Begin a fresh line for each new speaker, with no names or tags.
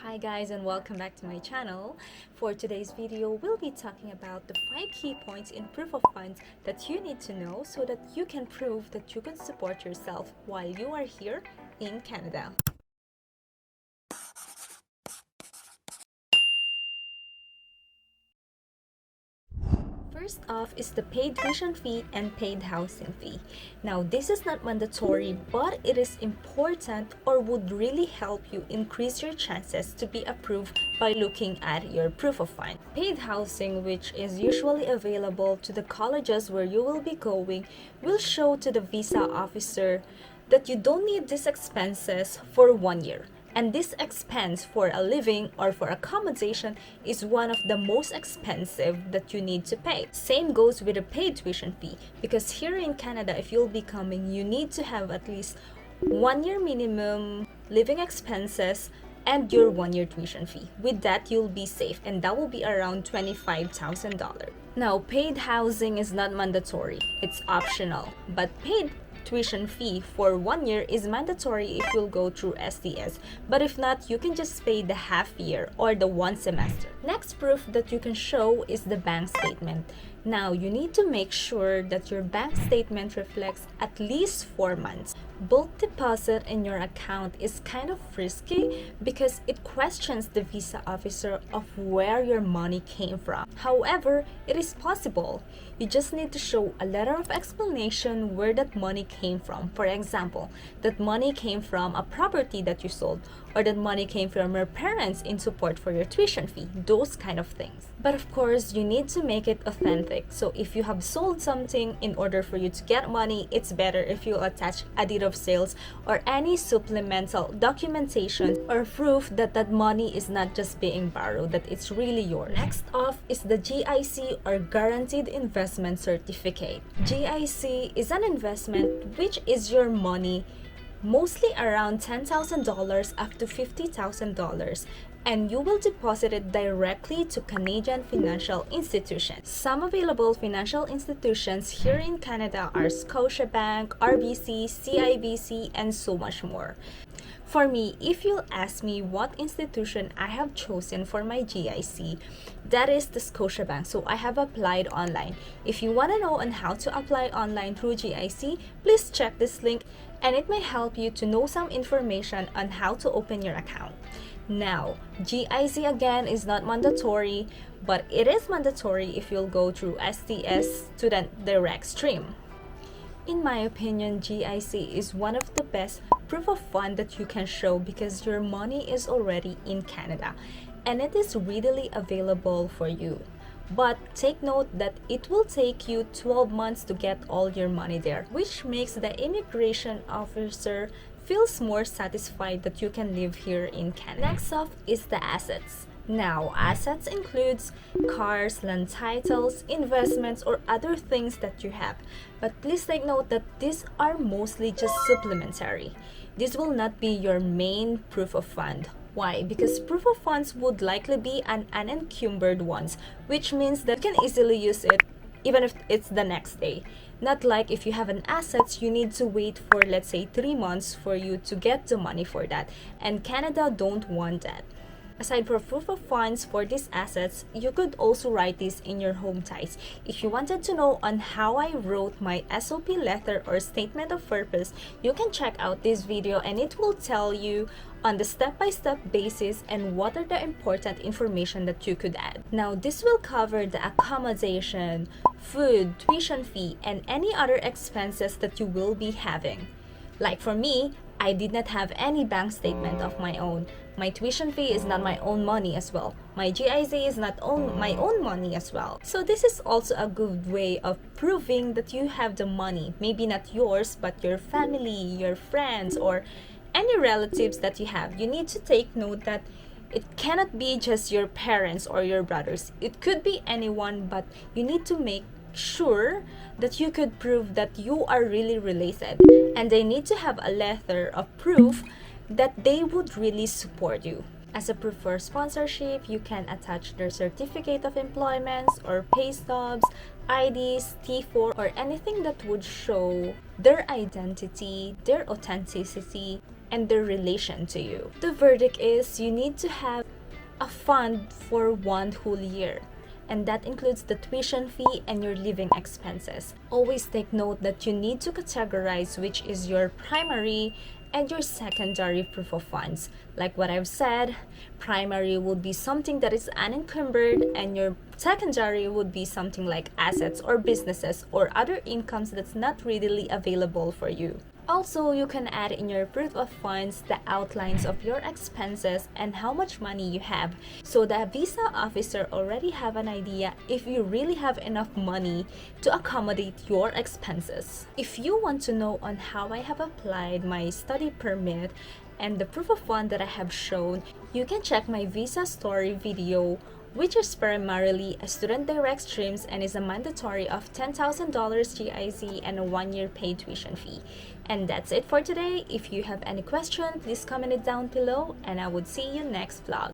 Hi guys, and welcome back to my channel. For today's video, we'll be talking about the 5 key points in proof of funds that you need to know so that you can prove that you can support yourself while you are here in Canada. First off is the paid tuition fee and paid housing fee. Now, this is not mandatory, but it is important or would really help you increase your chances to be approved by looking at your proof of fund. Paid housing, which is usually available to the colleges where you will be going, will show to the visa officer that you don't need these expenses for 1 year. And this expense for a living or for accommodation is one of the most expensive that you need to pay. Same goes with a paid tuition fee, because here in Canada, if you'll be coming, you need to have at least 1 year minimum living expenses and your 1 year tuition fee. With that, you'll be safe, and that will be around $25,000. Now, paid housing is not mandatory, it's optional, but paid tuition fee for 1 year is mandatory if you'll go through SDS, but if not, you can just pay the half year or the 1 semester. Next proof that you can show is the bank statement. Now, you need to make sure that your bank statement reflects at least 4 months. Bulk deposit in your account is kind of risky because it questions the visa officer of where your money came from. However, it is possible. You just need to show a letter of explanation where that money came from. For example, that money came from a property that you sold, or that money came from your parents in support for your tuition fee, those kind of things. But of course, you need to make it authentic. So if you have sold something, in order for you to get money, it's better if you attach a deed of sales or any supplemental documentation or proof that that money is not just being borrowed, that it's really yours. Next off is the GIC, or Guaranteed Investment Certificate. GIC is an investment which is your money, mostly around $10,000 up to $50,000, and you will deposit it directly to Canadian financial institutions. Some available financial institutions here in Canada are Scotiabank, RBC, CIBC, and so much more. For me, if you'll ask me what institution I have chosen for my GIC, that is the Scotiabank. So I have applied online. If you want to know on how to apply online through GIC, please check this link, and it may help you to know some information on how to open your account. Now, GIC again is not mandatory, but it is mandatory if you'll go through SDS, Student Direct Stream. In my opinion, GIC is one of the best proof of fund that you can show because your money is already in Canada and it is readily available for you. But take note that it will take you 12 months to get all your money there, which makes the immigration officer feels more satisfied that you can live here in Canada. Next up is the assets. Now, assets includes cars, land titles, investments, or other things that you have. But please take note that these are mostly just supplementary. This will not be your main proof of fund. Why? Because proof of funds would likely be an unencumbered ones, which means that you can easily use it even if it's the next day. Not like if you have an assets, you need to wait for, let's say, 3 months for you to get the money for that. And Canada don't want that. Aside from proof of funds for these assets, you could also write this in your home ties. If you wanted to know on how I wrote my SOP letter or statement of purpose, you can check out this video, and it will tell you on the step-by-step basis and what are the important information that you could add. Now, this will cover the accommodation, food, tuition fee, and any other expenses that you will be having. Like for me, I did not have any bank statement of my own. My tuition fee is not my own money as well. My GIC is not my own money as well. So this is also a good way of proving that you have the money. Maybe not yours, but your family, your friends, or any relatives that you have. You need to take note that it cannot be just your parents or your brothers. It could be anyone, but you need to make sure that you could prove that you are really related, and they need to have a letter of proof that they would really support you. As a proof for sponsorship, you can attach their certificate of employment or pay stubs, IDs, T4, or anything that would show their identity, their authenticity, and their relation to you. The verdict is you need to have a fund for 1 whole year, and that includes the tuition fee and your living expenses. Always take note that you need to categorize which is your primary and your secondary proof of funds. Like what I've said, primary would be something that is unencumbered, and your secondary would be something like assets or businesses or other incomes that's not readily available for you. Also, you can add in your proof of funds the outlines of your expenses and how much money you have, so the visa officer already have an idea if you really have enough money to accommodate your expenses. If you want to know on how I have applied my study permit and the proof of fund that I have shown, you can check my visa story video, which is primarily a student direct streams and is a mandatory of $10,000 GIZ and a 1-year paid tuition fee. And that's it for today. If you have any question, please comment it down below, and I would see you next vlog.